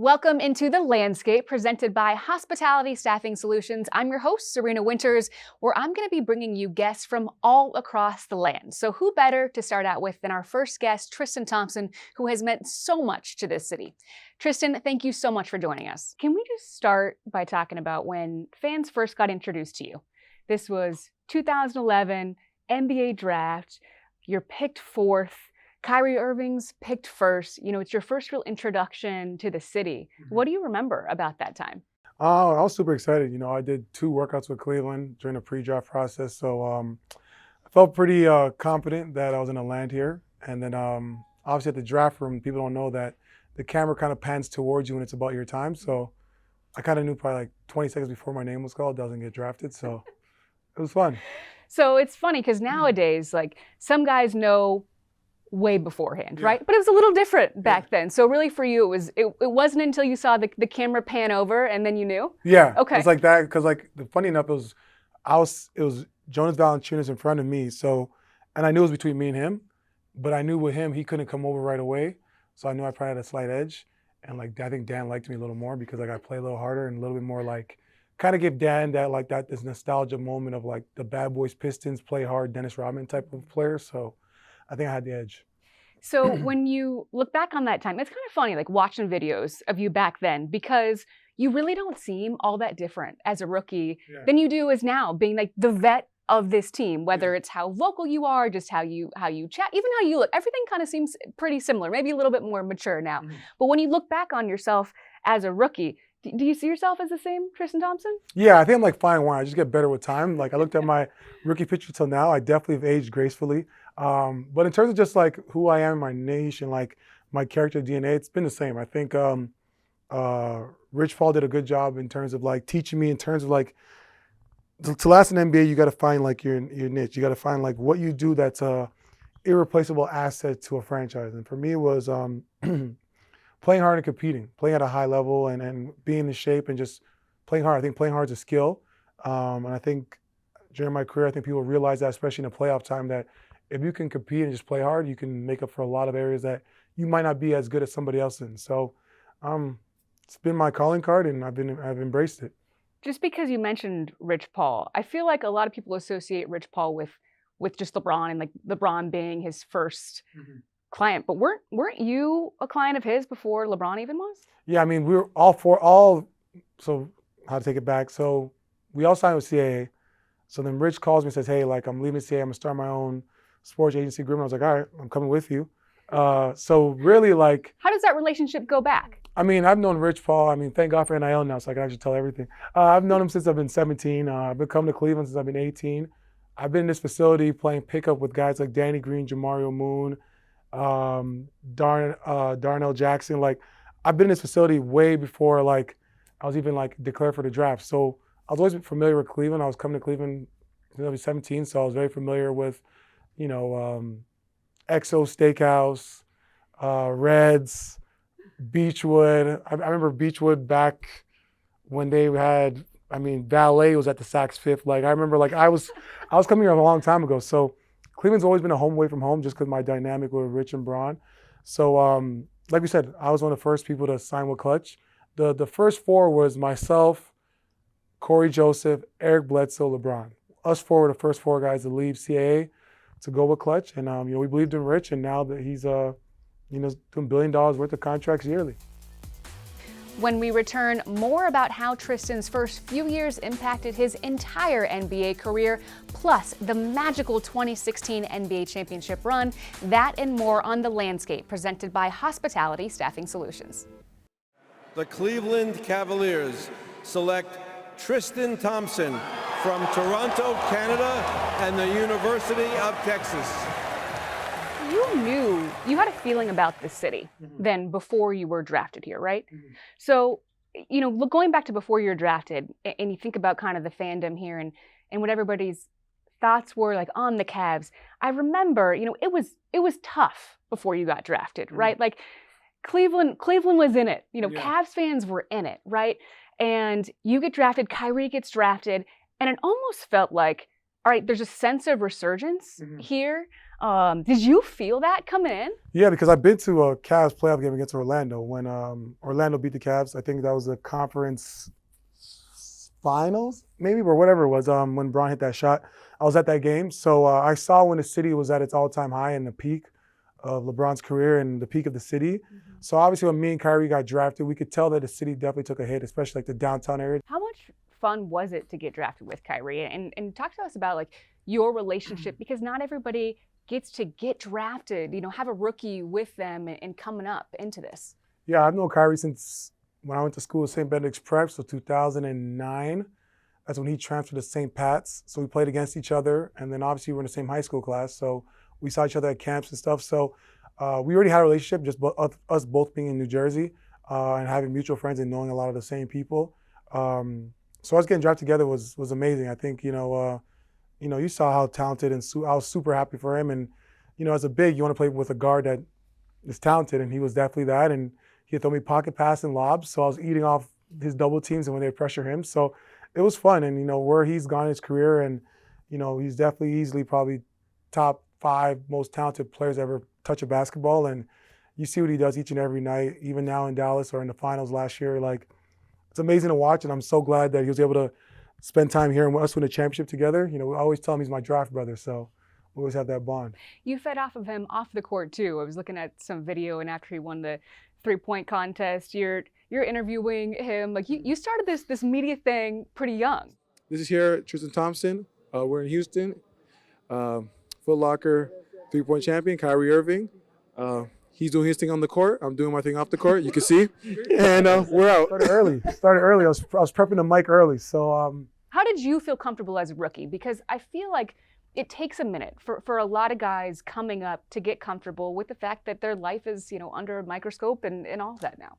Welcome into The Landscape, presented by Hospitality Staffing Solutions. I'm your host, Serena Winters, where I'm going to be bringing you guests from all across the land. So who better to start out with than our first guest, Tristan Thompson, who has meant so much to this city. Tristan, thank you so much for joining us. Can we just start by talking about when fans first got introduced to you? This was 2011 NBA draft. You're picked fourth. Kyrie Irving's picked first. You know, it's your first real introduction to the city. What do you remember about that time? I was super excited. You know, I did 2 workouts with Cleveland during the pre-draft process. So I felt pretty confident that I was going to land here. And then obviously at the draft room, people don't know that the camera kind of pans towards you when it's about your time. So I kind of knew probably like 20 seconds before my name was called, doesn't get drafted. So it was fun. So it's funny because nowadays, like, some guys know way beforehand, right? But it was a little different back then. So really for you, it wasn't until you saw the camera pan over and then you knew? Yeah. Okay. It's like that because like the funny enough, it was Jonas Valanciunas in front of me. So, and I knew it was between me and him, but I knew with him, he couldn't come over right away. So I knew I probably had a slight edge. And like, I think Dan liked me a little more because like I play a little harder and a little bit more like, kind of give Dan this nostalgia moment of like the Bad Boys Pistons, play hard, Dennis Rodman type of player. So I think I had the edge. So when you look back on that time, it's kind of funny, like watching videos of you back then, because you really don't seem all that different as a rookie than you do as now, being like the vet of this team, whether it's how vocal you are, just how you chat, even how you look. Everything kind of seems pretty similar, maybe a little bit more mature now. But when you look back on yourself as a rookie, do you see yourself as the same Tristan Thompson? Yeah, I think I'm like fine wine. I just get better with time. Like I looked at my rookie picture till now, I definitely have aged gracefully. But in terms of just like who I am, my niche, and like my character DNA, it's been the same. I think Rich Paul did a good job in terms of like teaching me in terms of like to last in NBA, you got to find like your niche. You got to find like what you do that's a irreplaceable asset to a franchise. And for me, it was playing hard and competing, playing at a high level and being in shape and just playing hard. I think playing hard is a skill. And I think during my career, I think people realize that, especially in the playoff time, that if you can compete and just play hard, you can make up for a lot of areas that you might not be as good as somebody else in. So it's been my calling card and I've embraced it. Just because you mentioned Rich Paul, I feel like a lot of people associate Rich Paul with just LeBron and like LeBron being his first client. But weren't you a client of his before LeBron even was? Yeah, I mean, we were so how to take it back. So we all signed with CAA. So then Rich calls me and says, hey, like I'm leaving CAA, I'm gonna start my own sports agency group. And I was like, all right, I'm coming with you. So really like. How does that relationship go back? I mean, I've known Rich Paul. I mean, thank God for NIL now, so I can actually tell everything. I've known him since I've been 17. I've been coming to Cleveland since I've been 18. I've been in this facility playing pickup with guys like Danny Green, Jamario Moon, Darnell Jackson. Like, I've been in this facility way before like I was even like declared for the draft. So I was always familiar with Cleveland. I was coming to Cleveland since I was 17, so I was very familiar with, you know, XO Steakhouse, Reds, Beechwood. I remember Beechwood back when they had, I mean, Valet was at the Saks Fifth. Like I remember, like I was coming here a long time ago. So Cleveland's always been a home away from home, just because my dynamic with Rich and Bron. So like we said, I was one of the first people to sign with Clutch. The first 4 was myself, Corey Joseph, Eric Bledsoe, LeBron. Us 4 were the first 4 guys to leave CAA to go with Clutch, and you know, we believed in Rich, and now that he's you know, doing $1 billion worth of contracts yearly. When we return, more about how Tristan's first few years impacted his entire NBA career, plus the magical 2016 NBA championship run, that and more on The Landscape, presented by Hospitality Staffing Solutions. The Cleveland Cavaliers select Tristan Thompson from Toronto, Canada, and the University of Texas. You knew, you had a feeling about this city then before you were drafted here, right? So, you know, going back to before you were drafted, and you think about kind of the fandom here and what everybody's thoughts were like on the Cavs. I remember, you know, it was tough before you got drafted, right? Like Cleveland was in it. You know, Cavs fans were in it, right? And you get drafted, Kyrie gets drafted, and it almost felt like, all right, there's a sense of resurgence here. Did you feel that coming in? Yeah, because I've been to a Cavs playoff game against Orlando when Orlando beat the Cavs. I think that was the conference finals, maybe, or whatever it was, when Bron hit that shot. I was at that game. So I saw when the city was at its all-time high and the peak of LeBron's career and the peak of the city. So obviously when me and Kyrie got drafted, we could tell that the city definitely took a hit, especially like the downtown area. How much fun was it to get drafted with Kyrie? And talk to us about like your relationship, because not everybody gets to get drafted, have a rookie with them and coming up into this. Yeah, I've known Kyrie since when I went to school at St. Benedict's Prep, so 2009. That's when he transferred to St. Pat's. So we played against each other. And then obviously we were in the same high school class. So we saw each other at camps and stuff. So we already had a relationship, just us both being in New Jersey and having mutual friends and knowing a lot of the same people. So us getting drafted together was amazing. I think, you saw how talented and I was super happy for him. And, as a big, you want to play with a guard that is talented, and he was definitely that. And he'd throw me pocket pass and lobs, so I was eating off his double teams and when they pressure him. So it was fun. And, where he's gone in his career, and, he's definitely easily probably top 5 most talented players ever touch a basketball. And you see what he does each and every night, even now in Dallas or in the finals last year. Like, it's amazing to watch, and I'm so glad that he was able to spend time here and us win a championship together. We always tell him he's my draft brother, so we always have that bond. You fed off of him off the court too. I was looking at some video, and after he won the 3-point contest, you're interviewing him. Like you started this media thing pretty young. This is here, Tristan Thompson. We're in Houston. Foot Locker 3-point champion, Kyrie Irving. He's doing his thing on the court. I'm doing my thing off the court. You can see. And we're out. Started early. I was prepping the mic early. So. How did you feel comfortable as a rookie? Because I feel like it takes a minute for a lot of guys coming up to get comfortable with the fact that their life is, under a microscope and all of that now.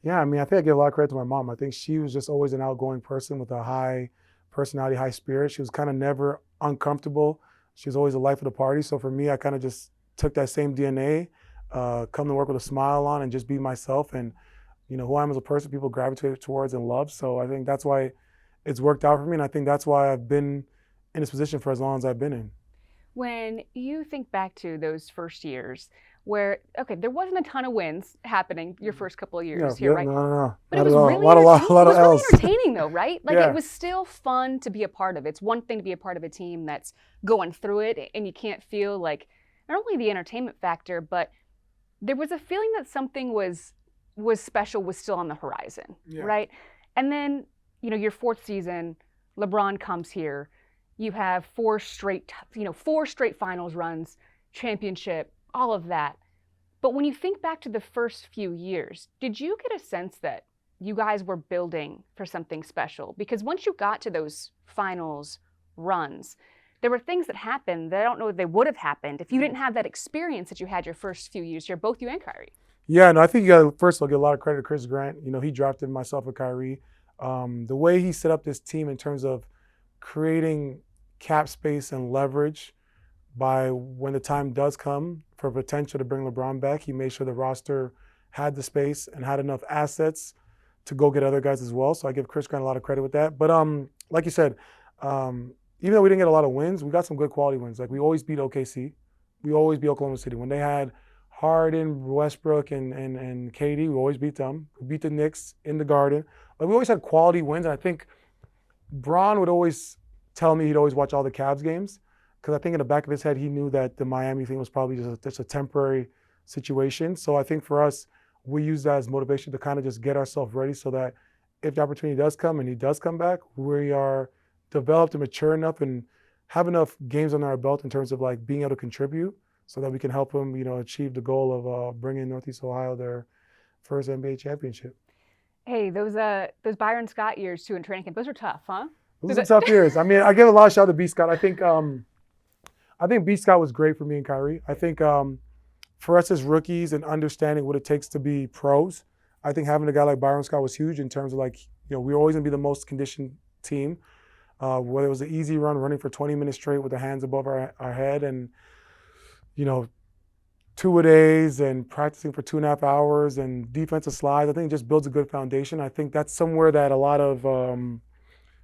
Yeah, I think I give a lot of credit to my mom. I think she was just always an outgoing person with a high personality, high spirit. She was kind of never uncomfortable. She was always the life of the party. So for me, I kind of just took that same DNA, come to work with a smile on and just be myself. And, who I am as a person, people gravitate towards and love. So I think that's why it's worked out for me. And I think that's why I've been in this position for as long as I've been in. When you think back to those first years where, there wasn't a ton of wins happening your first couple of years here, right? No. But it was really entertaining though, right? Like Yeah. It was still fun to be a part of. It's one thing to be a part of a team that's going through it and you can't feel like not only the entertainment factor, but there was a feeling that something was special, was still on the horizon, right? And then, your 4th season, LeBron comes here. You have 4 straight finals runs, championship, all of that. But when you think back to the first few years, did you get a sense that you guys were building for something special? Because once you got to those finals runs, there were things that happened that I don't know if they would have happened if you didn't have that experience that you had your first few years here, both you and Kyrie. Yeah, no, I think you got to first of all give a lot of credit to Chris Grant. He drafted myself and Kyrie. The way he set up this team in terms of creating cap space and leverage by when the time does come for potential to bring LeBron back, he made sure the roster had the space and had enough assets to go get other guys as well. So I give Chris Grant a lot of credit with that. But like you said, even though we didn't get a lot of wins, we got some good quality wins. Like we always beat OKC. We always beat Oklahoma City. When they had Harden, Westbrook, and KD, we always beat them. We beat the Knicks in the Garden. Like we always had quality wins. And I think Bron would always tell me he'd always watch all the Cavs games because I think in the back of his head he knew that the Miami thing was probably just a temporary situation. So I think for us, we use that as motivation to kind of just get ourselves ready so that if the opportunity does come and he does come back, we are developed and mature enough and have enough games on our belt in terms of like being able to contribute so that we can help them, achieve the goal of bringing Northeast Ohio their first NBA championship. Hey, those Byron Scott years too in training camp, those were tough, huh? Those are tough years. I give a lot of shout out to B. Scott. I think B. Scott was great for me and Kyrie. I think for us as rookies and understanding what it takes to be pros, I think having a guy like Byron Scott was huge in terms of we were always gonna be the most conditioned team. Whether it was an easy run, running for 20 minutes straight with the hands above our head and, 2-a-days and practicing for 2.5 hours and defensive slides, I think it just builds a good foundation. I think that's somewhere that a lot of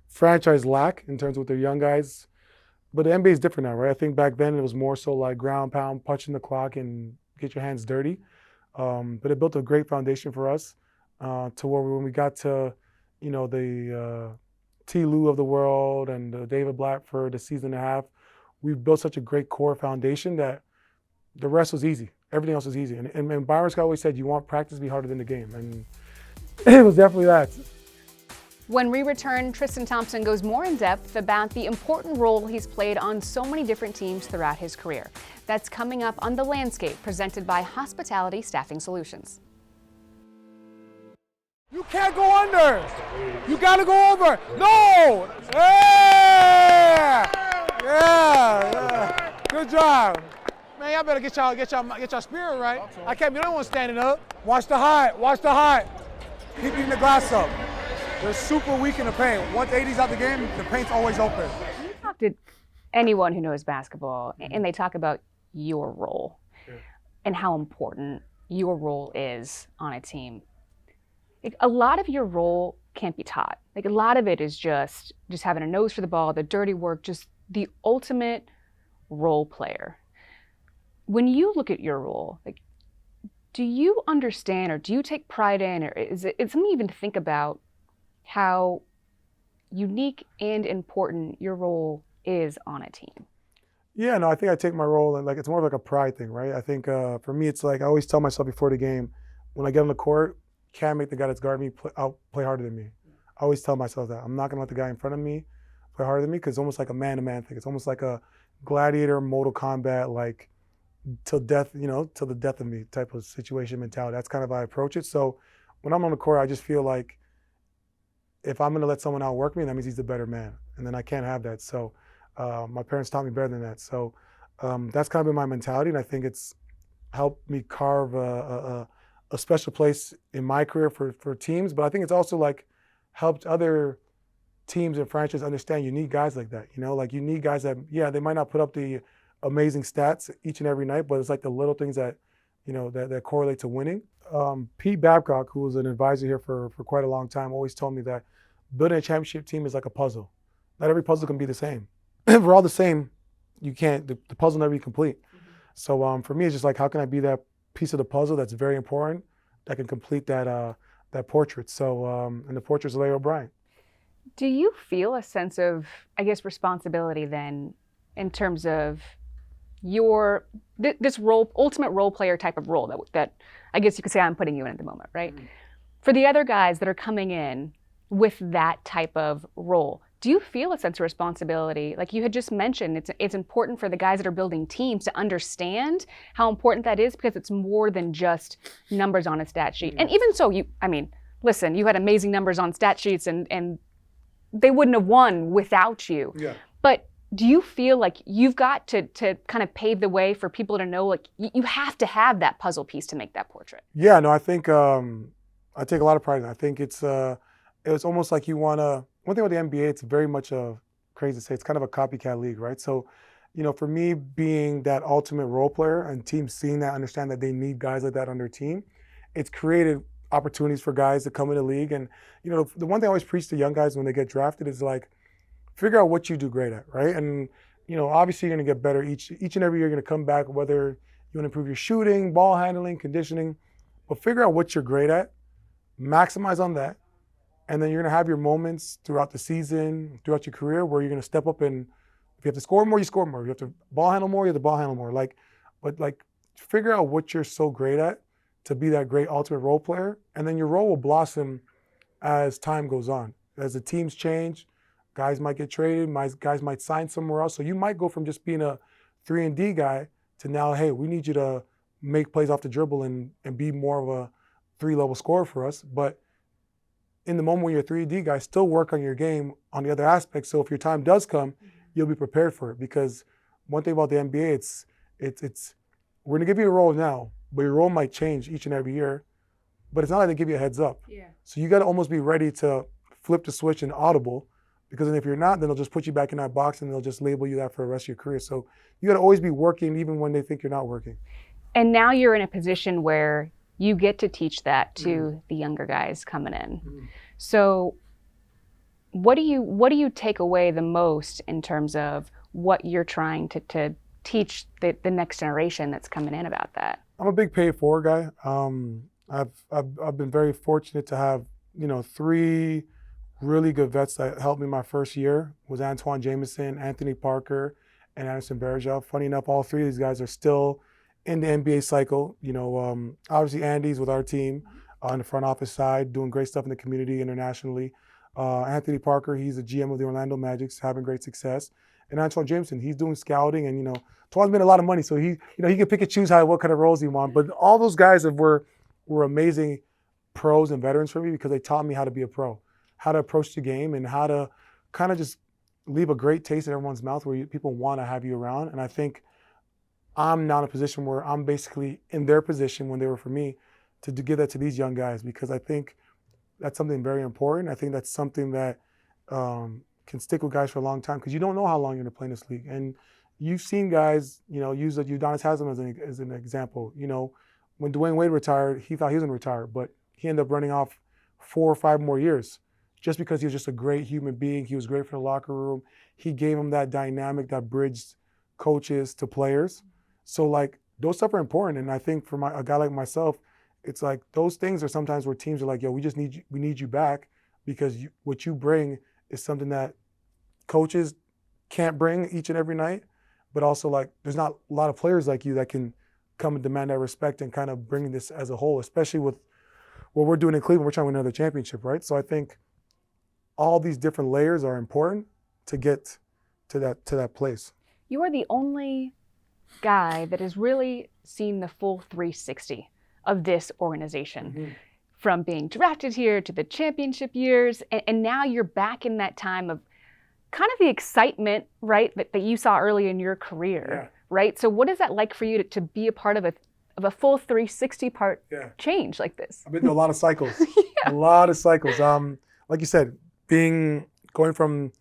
franchise lack in terms of what their young guys But the NBA is different now, right? I think back then it was more so like ground pound, punching the clock and get your hands dirty. But it built a great foundation for us to where when we got to, the T. Lue of the world and David Blatt for the season and a half, we've built such a great core foundation that the rest was easy. Everything else was easy. And Byron Scott always said, you want practice to be harder than the game. And it was definitely that. When we return, Tristan Thompson goes more in depth about the important role he's played on so many different teams throughout his career. That's coming up on The Landscape, presented by Hospitality Staffing Solutions. You can't go under. You got to go over. No! Yeah! Yeah! Good job. Man, y'all better get y'all spirit right. I can't be the only one standing up. Watch the height. Watch the height. Keep eating the glass up. They're super weak in the paint. Once AD's out the game, the paint's always open. You talk to anyone who knows basketball, and they talk about your role and how important your role is on a team. Like, a lot of your role can't be taught. Like, a lot of it is just having a nose for the ball, the dirty work, just the ultimate role player. When you look at your role, like, do you understand or do you take pride in, or is it something you even think about how unique and important your role is on a team? Yeah, no, I think I take my role and it's more of like a pride thing, right? I think for me, it's like I always tell myself before the game, when I get on the court, can't make the guy that's guarding me play harder than me. I always tell myself that. I'm not gonna let the guy in front of me play harder than me, because it's almost like a man-to-man thing. It's almost like a gladiator, Mortal Kombat, like till death, till the death of me type of situation mentality. That's kind of how I approach it. So when I'm on the court, I just feel like if I'm gonna let someone outwork me, that means he's the better man, and then I can't have that. So my parents taught me better than that. So that's kind of been my mentality, and I think it's helped me carve a special place in my career for teams. But I think it's also like helped other teams and franchises understand you need guys like that. Like you need guys that, they might not put up the amazing stats each and every night, but it's like the little things that, that correlate to winning. Pete Babcock, who was an advisor here for quite a long time, always told me that building a championship team is like a puzzle. Not every puzzle can be the same. If we're all the same, you can't, the puzzle never be complete. Mm-hmm. So for me, it's just like, how can I be that piece of the puzzle that's very important that can complete that portrait? So, and the portrait's Larry O'Brien. Do you feel a sense of, responsibility then in terms of this role, ultimate role player type of role that I guess you could say I'm putting you in at the moment, right? Mm-hmm. For the other guys that are coming in with that type of role, do you feel a sense of responsibility? Like you had just mentioned, it's important for the guys that are building teams to understand how important that is, because it's more than just numbers on a stat sheet. Mm-hmm. And even so, listen, you had amazing numbers on stat sheets and they wouldn't have won without you. Yeah. But do you feel like you've got to kind of pave the way for people to know, like you have to have that puzzle piece to make that portrait? Yeah, no, I think I take a lot of pride in it. I think it's almost like you want to, one thing with the NBA, it's very much crazy to say, it's kind of a copycat league, right? So, for me being that ultimate role player and teams seeing that, understand that they need guys like that on their team, it's created opportunities for guys to come in the league. And, the one thing I always preach to young guys when they get drafted is like, figure out what you do great at, right? And, obviously you're going to get better each and every year. You're going to come back, whether you want to improve your shooting, ball handling, conditioning, but figure out what you're great at, maximize on that. And then you're going to have your moments throughout the season, throughout your career, where you're going to step up, and if you have to score more, you score more. If you have to ball handle more, you have to ball handle more. But figure out what you're so great at to be that great ultimate role player. And then your role will blossom as time goes on. As the teams change, guys might get traded, guys might sign somewhere else. So you might go from just being a 3-and-D guy to now, hey, we need you to make plays off the dribble and be more of a 3-level scorer for us. But in the moment when you're a 3-D guy, still work on your game on the other aspects. So if your time does come, you'll be prepared for it. Because one thing about the NBA, it's we're gonna give you a role now, but your role might change each and every year. But it's not like they give you a heads up. Yeah. So you got to almost be ready to flip the switch and audible, because then if you're not, then they'll just put you back in that box and they'll just label you that for the rest of your career. So you got to always be working even when they think you're not working. And now you're in a position where you get to teach that to the younger guys coming in. Mm-hmm. So what do you take away the most in terms of what you're trying to teach the next generation that's coming in about that? I'm a big pay it forward guy. I've been very fortunate to have, 3 really good vets that helped me my first year. Was Antoine Jameson, Anthony Parker, and Anderson Varejao. Funny enough, all 3 of these guys are still in the NBA cycle. Obviously Andy's with our team on the front office side, doing great stuff in the community internationally. Anthony Parker, he's the GM of the Orlando Magic, having great success. And Antoine Jameson, he's doing scouting, and Antoine's made a lot of money, so he can pick and choose what kind of roles he wants. But all those guys were amazing pros and veterans for me because they taught me how to be a pro, how to approach the game, and how to kind of just leave a great taste in everyone's mouth where people want to have you around. And I think I'm now in a position where I'm basically in their position when they were for me to give that to these young guys, because I think that's something very important. I think that's something that can stick with guys for a long time, because you don't know how long you're going to play in this league. And you've seen guys, use Udonis Haslem as an example. When Dwayne Wade retired, he thought he was going to retire, but he ended up running off 4 or 5 more years just because he was just a great human being. He was great for the locker room. He gave him that dynamic that bridged coaches to players. So those stuff are important. And I think for a guy like myself, it's like those things are sometimes where teams are like, yo, we need you back, because what you bring is something that coaches can't bring each and every night. But also there's not a lot of players like you that can come and demand that respect and kind of bring this as a whole, especially with what we're doing in Cleveland. We're trying to win another championship, right? So I think all these different layers are important to get to that place. You are the only guy that has really seen the full 360 of this organization, Mm-hmm. from being drafted here to the championship years, and now you're back in that time of kind of the excitement, right, that you saw early in your career, Yeah. right? So what is that like for you to be a part of a full 360 part change like this? I've been through a lot of cycles, a lot of cycles. Like you said, going from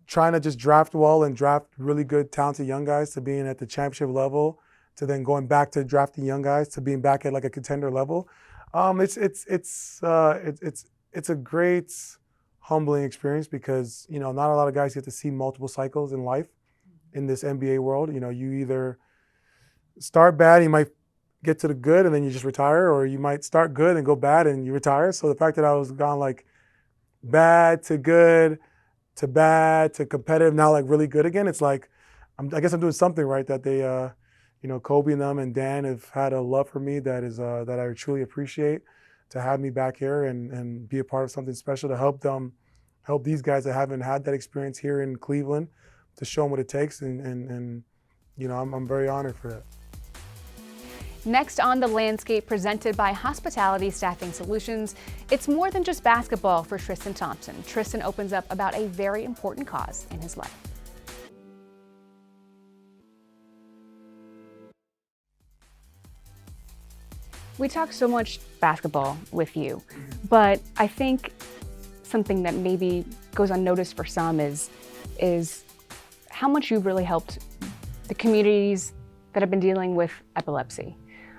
trying to just draft well and draft really good, talented young guys to being at the championship level, to then going back to drafting young guys to being back at a contender level. It's a great, humbling experience, because not a lot of guys get to see multiple cycles in life in this NBA world. You either start bad, you might get to the good and then you just retire, or you might start good and go bad and you retire. So the fact that I was gone bad to good to bad to competitive, now really good again, it's I guess I'm doing something right, that they Kobe and them and Dan have had a love for me that I truly appreciate, to have me back here and be a part of something special to help these guys that haven't had that experience here in Cleveland, to show them what it takes, and I'm very honored for that. Next on The Landscape, presented by Hospitality Staffing Solutions, it's more than just basketball for Tristan Thompson. Tristan opens up about a very important cause in his life. We talk so much basketball with you, but I think something that maybe goes unnoticed for some is how much you've really helped the communities that have been dealing with epilepsy.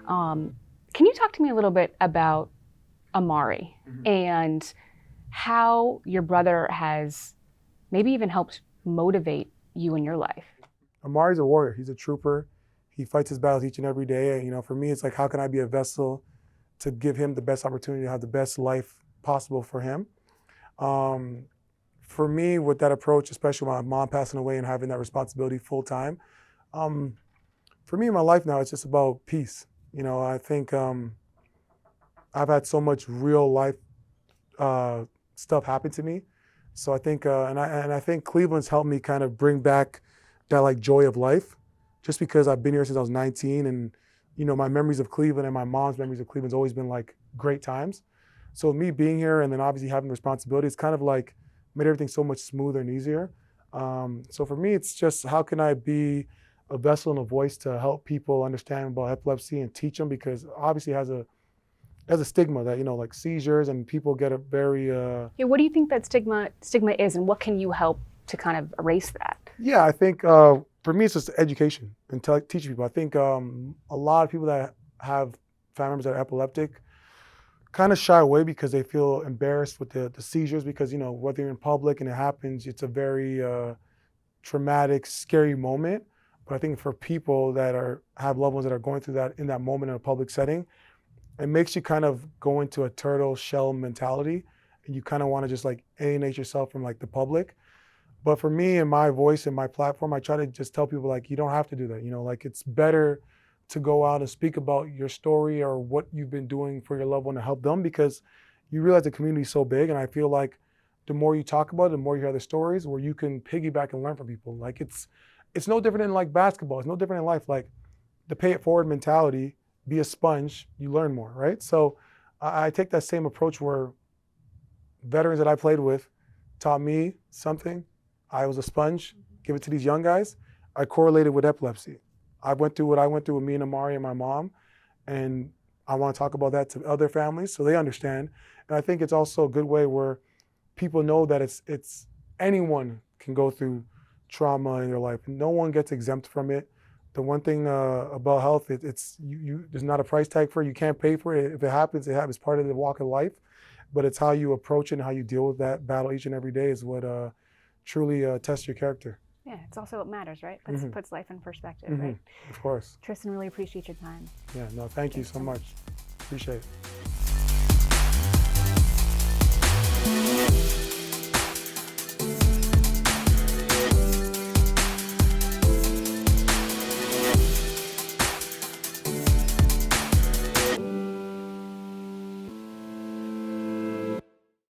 Can you talk to me a little bit about Amari and how your brother has maybe even helped motivate you in your life? Amari's a warrior. He's a trooper. He fights his battles each and every day. For me, it's how can I be a vessel to give him the best opportunity to have the best life possible for him? For me, with that approach, especially with my mom passing away and having that responsibility full time, for me in my life now, it's just about peace. I think I've had so much real life stuff happen to me. So I think, and I think Cleveland's helped me kind of bring back that joy of life. Just because I've been here since I was 19, and my memories of Cleveland and my mom's memories of Cleveland's always been great times. So me being here and then obviously having responsibility, it's kind of made everything so much smoother and easier. So for me, it's just how can I be a vessel and a voice to help people understand about epilepsy and teach them, because obviously it has a stigma that seizures, and people get a very What do you think that stigma is, and what can you help to kind of erase that? Yeah, I think for me, it's just education and teaching people. I think a lot of people that have family members that are epileptic kind of shy away because they feel embarrassed with the seizures, because, whether you're in public and it happens, it's a very traumatic, scary moment. But I think for people that have loved ones that are going through that in that moment in a public setting, it makes you kind of go into a turtle shell mentality, and you kind of want to just like alienate yourself from like the public. But for me and my voice and my platform, I try to just tell people like, you don't have to do that. You know, like it's better to go out and speak about your story or what you've been doing for your loved one to help them, because you realize the community is so big. And I feel like the more you talk about it, the more you hear the stories where you can piggyback and learn from people. Like it's no different in like basketball. It's no different in life. Like the pay it forward mentality, be a sponge, you learn more, right? So I take that same approach where veterans that I played with taught me something. I was a sponge, give it to these young guys. I correlated with epilepsy. I went through what I went through with me and Amari and my mom, and I want to talk about that to other families so they understand. And I think it's also a good way where people know that it's anyone can go through trauma in their life. No one gets exempt from it. The one thing about health, it's there's not a price tag for it. You can't pay for it. If it happens, it happens. It's part of the walk of life. But it's how you approach it and how you deal with that battle each and every day is what truly tests your character. Yeah, it's also what matters, right? Puts life in perspective, right? Of course. Tristan, really appreciate your time. Yeah, no, thank you so much. Appreciate it.